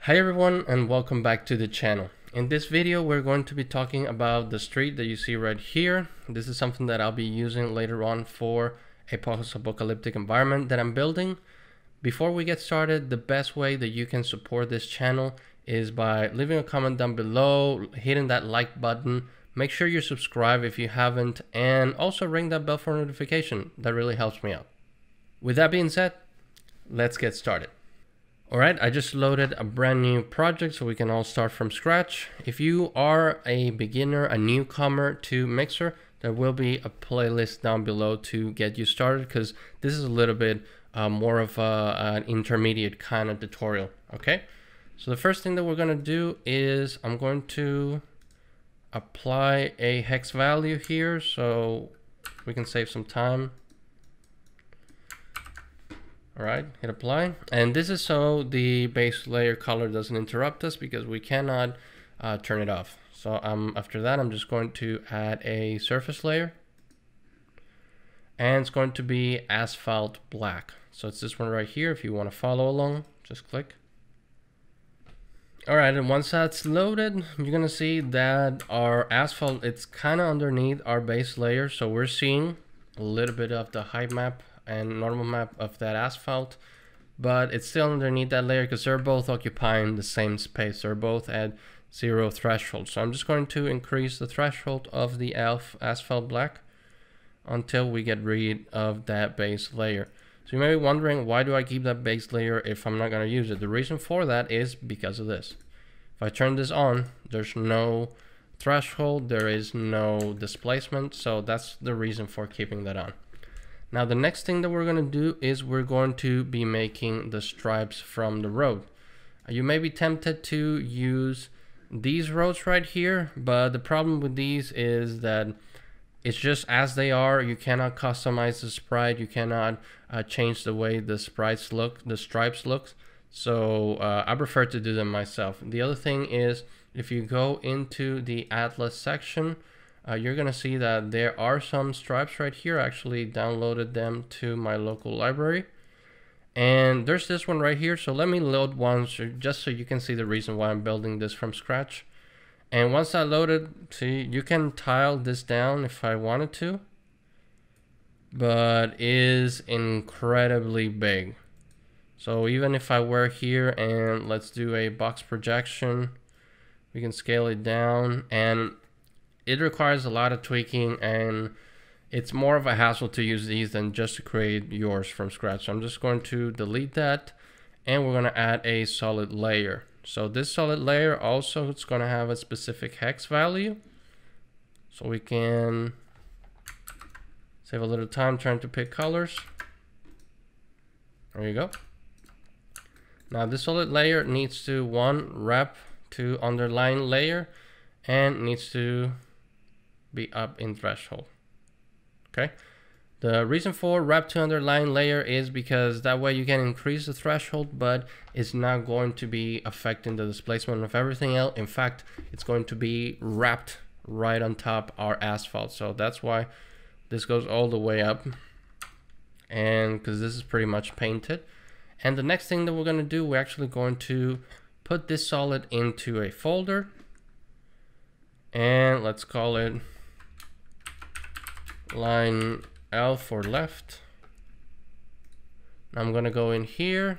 Hi everyone and welcome back to the channel. In this video we're going to be talking about the street that you see right here. This is something that I'll be using later on for a post-apocalyptic environment that I'm building. Before we get started, the best way that you can support this channel is by leaving a comment down below, hitting that like button, make sure you subscribe if you haven't, and also ring that bell for notification. That really helps me out. With that being said, let's get started. Alright, I just loaded a brand new project so we can all start from scratch. If you are a beginner, a newcomer to Mixer, there will be a playlist down below to get you started because this is a little bit more of an intermediate kind of tutorial. Okay, so the first thing that we're going to do is I'm going to apply a hex value here so we can save some time. All right, hit apply. And this is so the base layer color doesn't interrupt us because we cannot turn it off. So after that, I'm just going to add a surface layer. And it's going to be asphalt black. So it's this one right here. If you want to follow along, just click. All right, and once that's loaded, you're gonna see that our asphalt, it's kind of underneath our base layer. So we're seeing a little bit of the height map and normal map of that asphalt, but it's still underneath that layer because they're both occupying the same space. They're both at 0 threshold. So I'm just going to increase the threshold of the asphalt black until we get rid of that base layer. So you may be wondering, why do I keep that base layer if I'm not going to use it? The reason for that is because of this. If I turn this on, there's no threshold, there is no displacement, so that's the reason for keeping that on. Now the next thing that we're going to do is we're going to be making the stripes from the road. You may be tempted to use these roads right here, but the problem with these is that it's just as they are. You cannot customize the sprite. You cannot change the way the stripes look. So I prefer to do them myself. The other thing is, if you go into the Atlas section, you're gonna see that there are some stripes right here. I actually downloaded them to my local library, and there's this one right here. So let me load one just so you can see the reason why I'm building this from scratch. And once I loaded, see, you can tile this down if I wanted to, but it is incredibly big. So even if I were here and let's do a box projection, we can scale it down, and it requires a lot of tweaking, and it's more of a hassle to use these than just to create yours from scratch. So I'm just going to delete that, and we're going to add a solid layer. So this solid layer also, it's going to have a specific hex value. So we can save a little time trying to pick colors. There you go. Now this solid layer needs to wrap to underline layer, and needs to be up in threshold. Okay, the reason for wrap to underline layer is because that way you can increase the threshold, but it's not going to be affecting the displacement of everything else. In fact, it's going to be wrapped right on top our asphalt. So that's why this goes all the way up, and because this is pretty much painted. And the next thing that we're going to do, we're actually going to put this solid into a folder, and let's call it line L for left. I'm going to go in here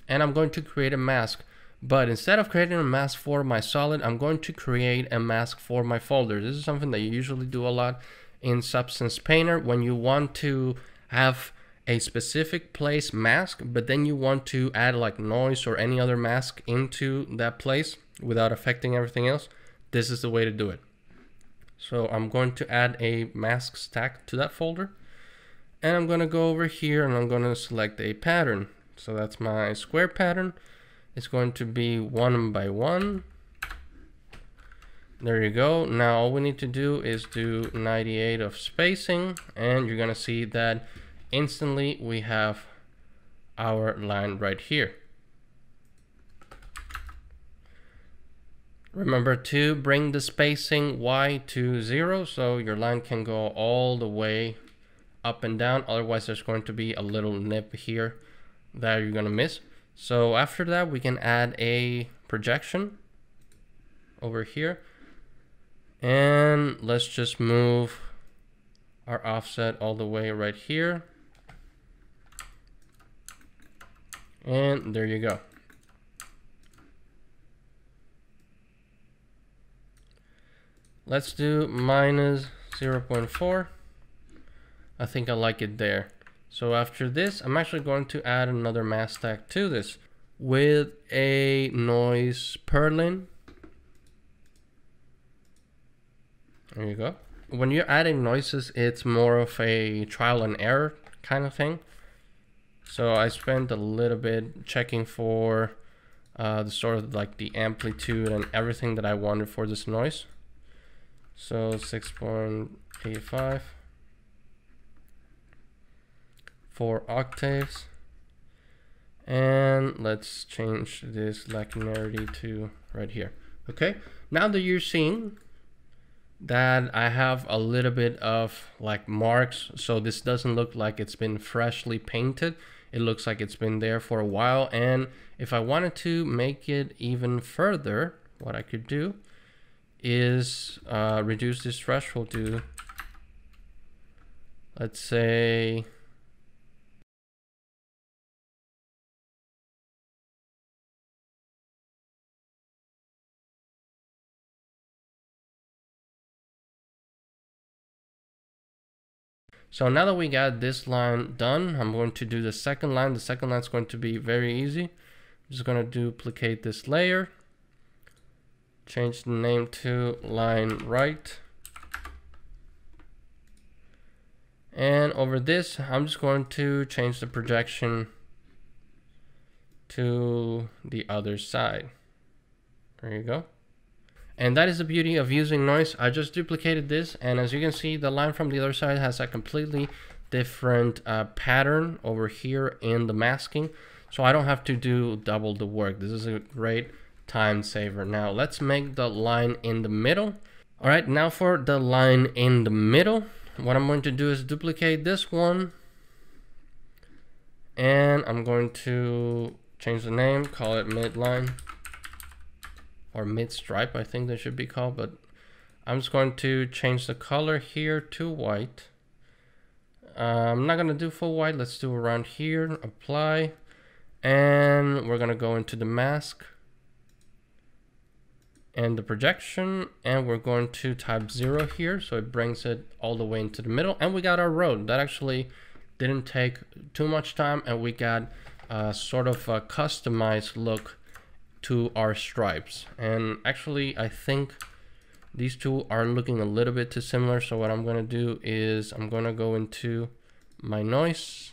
and I'm going to create a mask, but instead of creating a mask for my solid, I'm going to create a mask for my folder. This is something that you usually do a lot in Substance Painter when you want to have a specific place mask, but then you want to add like noise or any other mask into that place without affecting everything else. This is the way to do it. So I'm going to add a mask stack to that folder, and I'm going to go over here and I'm going to select a pattern. So that's my square pattern. It's going to be 1 by 1. There you go. Now all we need to do is do 98 of spacing, and you're going to see that instantly we have our line right here. Remember to bring the spacing Y to 0 so your line can go all the way up and down. Otherwise there's going to be a little nip here that you're going to miss. So after that, we can add a projection over here. And let's just move our offset all the way right here. And there you go. Let's do minus 0.4. I think I like it there. So after this, I'm actually going to add another mask tag to this with a noise purlin. There you go. When you're adding noises, it's more of a trial and error kind of thing. So I spent a little bit checking for the sort of like the amplitude and everything that I wanted for this noise. So 6.85, 4 octaves, and let's change this linearity to right here. Okay, now that you're seeing that I have a little bit of like marks, so this doesn't look like it's been freshly painted. It looks like it's been there for a while. And if I wanted to make it even further, what I could do is reduce this threshold to, let's say, so now that we got this line done, I'm going to do the second line. The second line is going to be very easy. I'm just going to duplicate this layer, change the name to line right. And over this, I'm just going to change the projection to the other side. There you go. And that is the beauty of using noise. I just duplicated this, and as you can see, the line from the other side has a completely different pattern over here in the masking. So I don't have to do double the work. This is a great time saver. Now let's make the line in the middle. All right, now for the line in the middle, what I'm going to do is duplicate this one, and I'm going to change the name, call it midline, or mid stripe, I think they should be called, but I'm just going to change the color here to white. I'm not gonna do full white, let's do around here, apply, and we're gonna go into the mask and the projection, and we're going to type 0 here, so it brings it all the way into the middle, and we got our road. That actually didn't take too much time, and we got sort of a customized look to our stripes. And actually I think these two are looking a little bit too similar, so what I'm going to do is I'm going to go into my noise,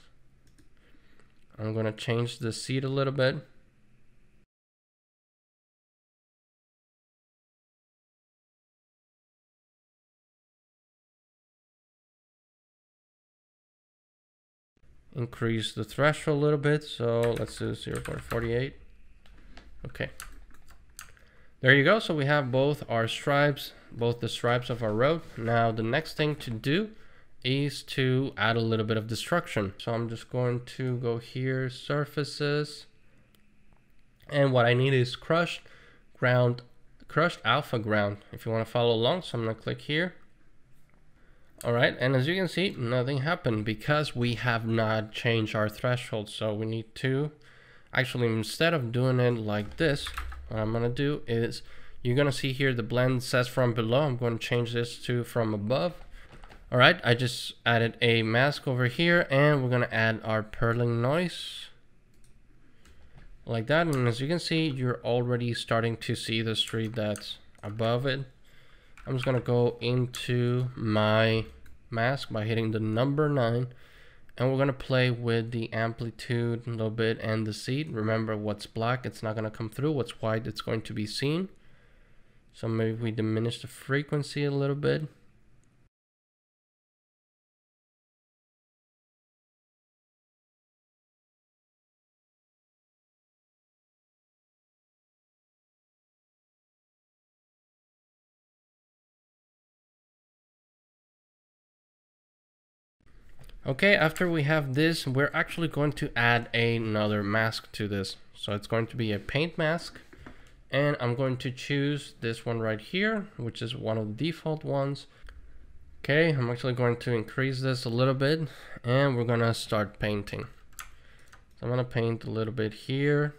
I'm going to change the seed a little bit, increase the threshold a little bit, so let's do 0.48. Okay, there you go. So we have both our stripes, both the stripes of our road. Now the next thing to do is to add a little bit of destruction. So I'm just going to go here, surfaces, and what I need is crushed alpha ground, if you want to follow along. So I'm going to click here. All right, and as you can see, nothing happened because we have not changed our threshold. So we need to actually, instead of doing it like this, what I'm gonna do is, you're gonna see here the blend says from below. I'm going to change this to from above. All right, I just added a mask over here, and we're gonna add our purling noise like that. And as you can see, you're already starting to see the street that's above it. I'm just gonna go into my mask by hitting the number 9, and we're gonna play with the amplitude a little bit and the seed. Remember, what's black, it's not gonna come through. What's white, it's going to be seen. So maybe we diminish the frequency a little bit. Okay, after we have this, we're actually going to add another mask to this. So it's going to be a paint mask. And I'm going to choose this one right here, which is one of the default ones. Okay, I'm actually going to increase this a little bit and we're gonna start painting. So I'm gonna paint a little bit here.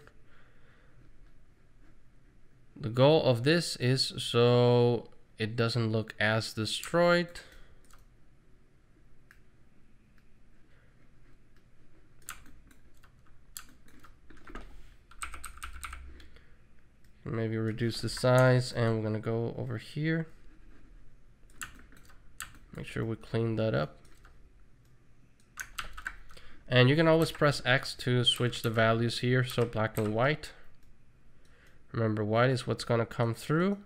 The goal of this is so it doesn't look as destroyed. Maybe reduce the size, and we're gonna go over here. Make sure we clean that up. And you can always press X to switch the values here, so black and white. Remember, white is what's gonna come through.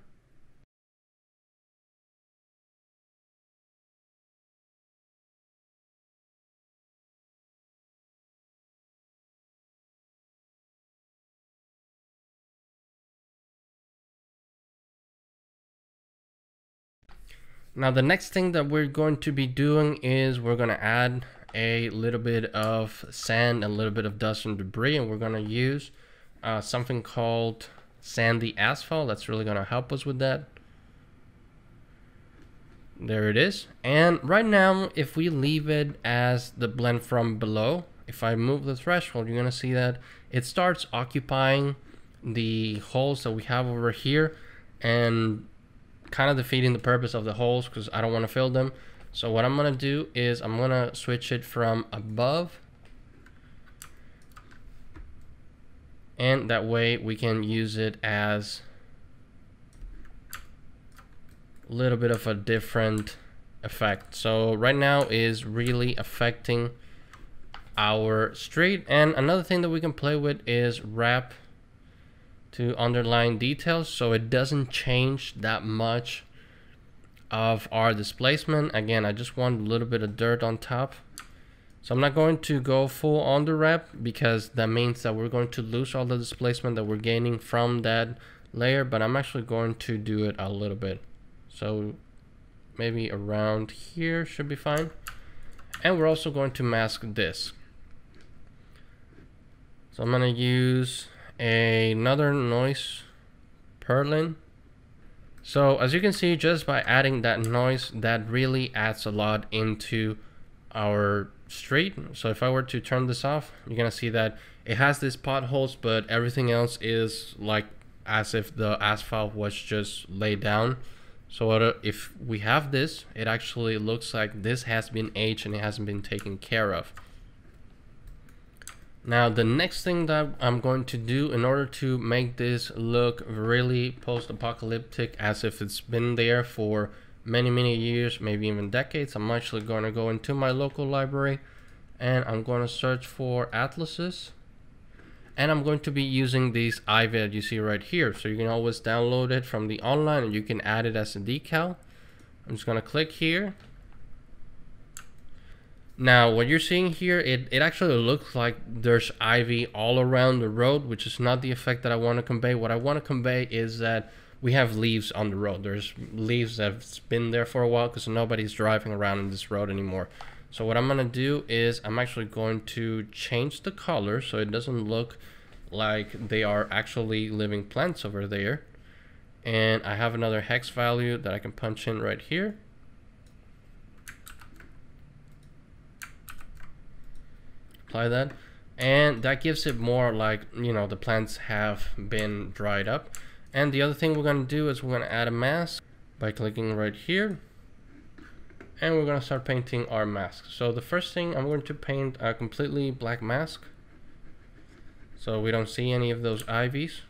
Now the next thing that we're going to be doing is we're going to add a little bit of sand, a little bit of dust and debris, and we're going to use something called sandy asphalt. That's really going to help us with that. There it is. And right now, if we leave it as the blend from below, if I move the threshold, you're going to see that it starts occupying the holes that we have over here and kind of defeating the purpose of the holes because I don't want to fill them. So what I'm going to do is I'm going to switch it from above, and that way we can use it as a little bit of a different effect. So right now is really affecting our street. And another thing that we can play with is wrap to underline details, so it doesn't change that much of our displacement. Again, I just want a little bit of dirt on top, so I'm not going to go full under wrap because that means that we're going to lose all the displacement that we're gaining from that layer, but I'm actually going to do it a little bit, so maybe around here should be fine. And we're also going to mask this, so I'm going to use another noise purlin. So as you can see, just by adding that noise, that really adds a lot into our street. So if I were to turn this off, you're gonna see that it has these potholes, but everything else is like as if the asphalt was just laid down. So if we have this, it actually looks like this has been aged and it hasn't been taken care of. Now the next thing that I'm going to do in order to make this look really post-apocalyptic, as if it's been there for many years, maybe even decades, I'm actually going to go into my local library and I'm going to search for atlases, and I'm going to be using these ivy that you see right here. So you can always download it from the online and you can add it as a decal. I'm just going to click here. Now what you're seeing here, it actually looks like there's ivy all around the road, which is not the effect that I want to convey. What I want to convey is that we have leaves on the road. There's leaves that's been there for a while because nobody's driving around in this road anymore. So what I'm going to do is I'm actually going to change the color so it doesn't look like they are actually living plants over there. And I have another hex value that I can punch in right here. Apply that, and that gives it more like, you know, the plants have been dried up. And the other thing we're going to do is we're going to add a mask by clicking right here, and we're going to start painting our mask. So the first thing, I'm going to paint a completely black mask so we don't see any of those ivies.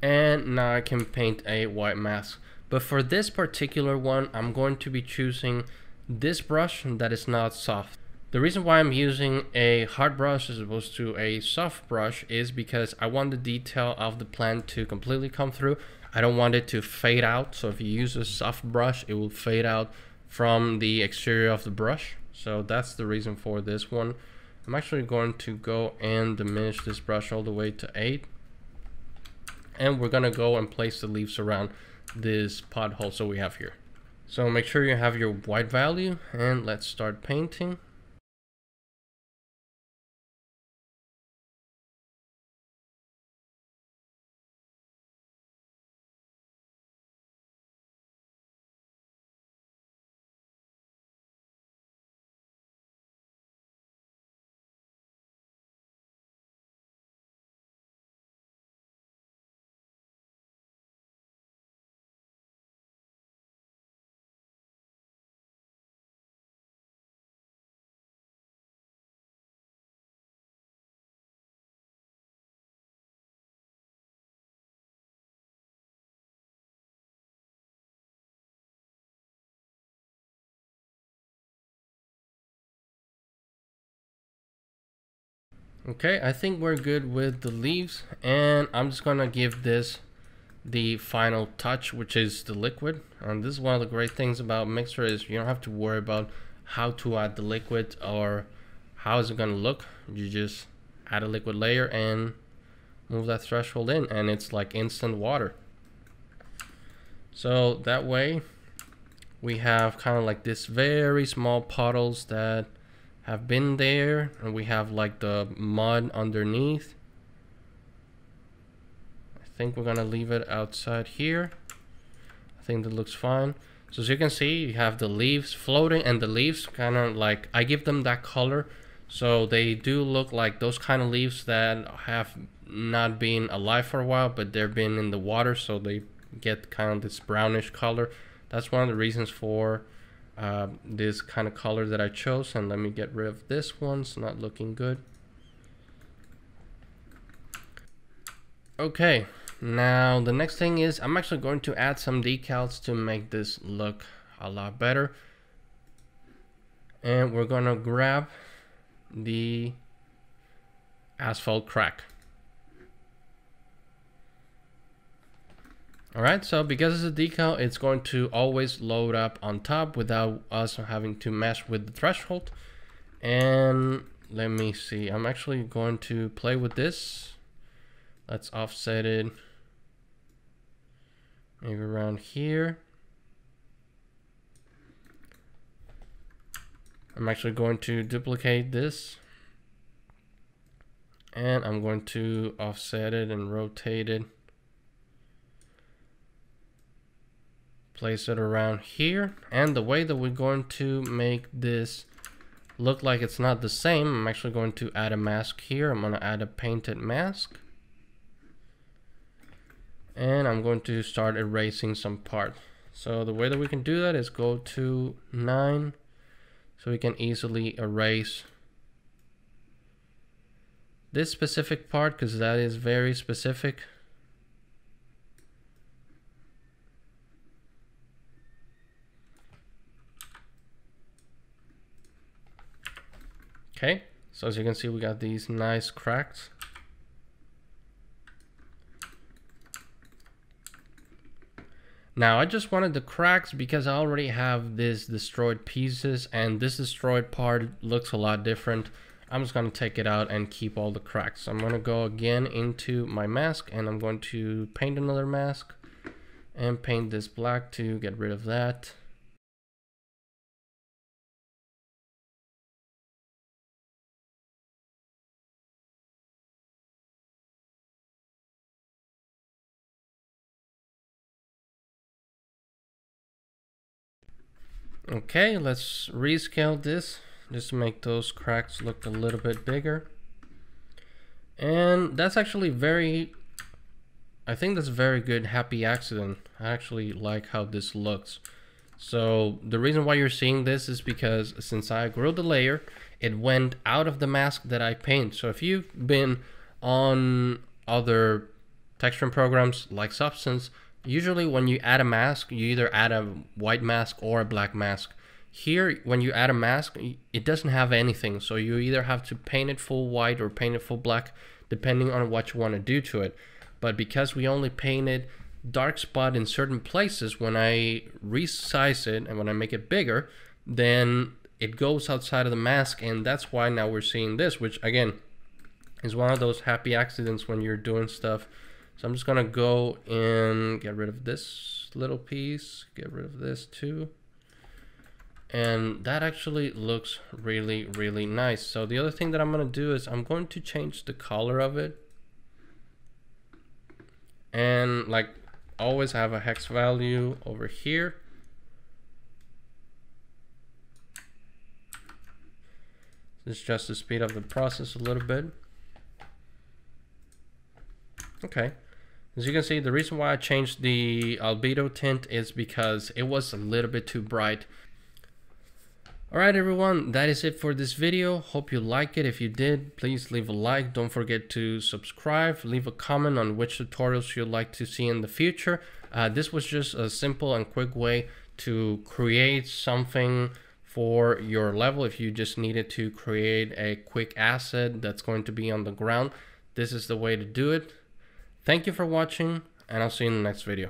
And now I can paint a white mask, but for this particular one I'm going to be choosing this brush that is not soft. The reason why I'm using a hard brush as opposed to a soft brush is because I want the detail of the plant to completely come through. I don't want it to fade out. So if you use a soft brush, it will fade out from the exterior of the brush. So that's the reason for this one. I'm actually going to go and diminish this brush all the way to 8. And we're gonna go and place the leaves around this pothole so we have here. So make sure you have your white value, and let's start painting. Okay, I think we're good with the leaves, and I'm just gonna give this the final touch, which is the liquid. And this is one of the great things about Mixer is you don't have to worry about how to add the liquid or how is it gonna look. You just add a liquid layer and move that threshold in, and it's like instant water. So that way we have kind of like this very small puddles that have been there, and we have like the mud underneath. I think we're gonna leave it outside here. I think that looks fine. So as you can see, you have the leaves floating, and the leaves kind of like, I give them that color so they do look like those kind of leaves that have not been alive for a while, but they've been in the water, so they get kind of this brownish color. That's one of the reasons for this kind of color that I chose. And let me get rid of this one, it's not looking good. Okay, now the next thing is I'm actually going to add some decals to make this look a lot better. And we're gonna grab the asphalt crack. Alright, so because it's a decal, it's going to always load up on top without us having to mess with the threshold. And let me see, I'm actually going to play with this. Let's offset it maybe around here. I'm actually going to duplicate this, and I'm going to offset it and rotate it. Place it around here, and the way that we're going to make this look like it's not the same, I'm actually going to add a mask here. I'm going to add a painted mask, and I'm going to start erasing some parts. So the way that we can do that is go to 9, so we can easily erase this specific part because that is very specific. Okay, so as you can see, we got these nice cracks. Now I just wanted the cracks because I already have this destroyed pieces, and this destroyed part looks a lot different. I'm just going to take it out and keep all the cracks. So I'm going to go again into my mask, and I'm going to paint another mask and paint this black to get rid of that. Okay, let's rescale this just to make those cracks look a little bit bigger. And that's actually I think that's a very good happy accident. I actually like how this looks. So the reason why you're seeing this is because since I grew the layer, it went out of the mask that I paint. So if you've been on other texturing programs like Substance, usually when you add a mask, you either add a white mask or a black mask. Here, when you add a mask, it doesn't have anything. So you either have to paint it full white or paint it full black, depending on what you want to do to it. But because we only painted dark spot in certain places, when I resize it and when I make it bigger, then it goes outside of the mask, and that's why now we're seeing this, which again is one of those happy accidents when you're doing stuff. So I'm just gonna go and get rid of this little piece, get rid of this too. And that actually looks really, really nice. So the other thing that I'm gonna do is I'm going to change the color of it. And like always, have a hex value over here. This is just to speed up the process a little bit. Okay. As you can see, the reason why I changed the albedo tint is because it was a little bit too bright. Alright everyone, that is it for this video. Hope you like it. If you did, please leave a like. Don't forget to subscribe. Leave a comment on which tutorials you'd like to see in the future. This was just a simple and quick way to create something for your level. If you just needed to create a quick asset that's going to be on the ground, this is the way to do it. Thank you for watching, and I'll see you in the next video.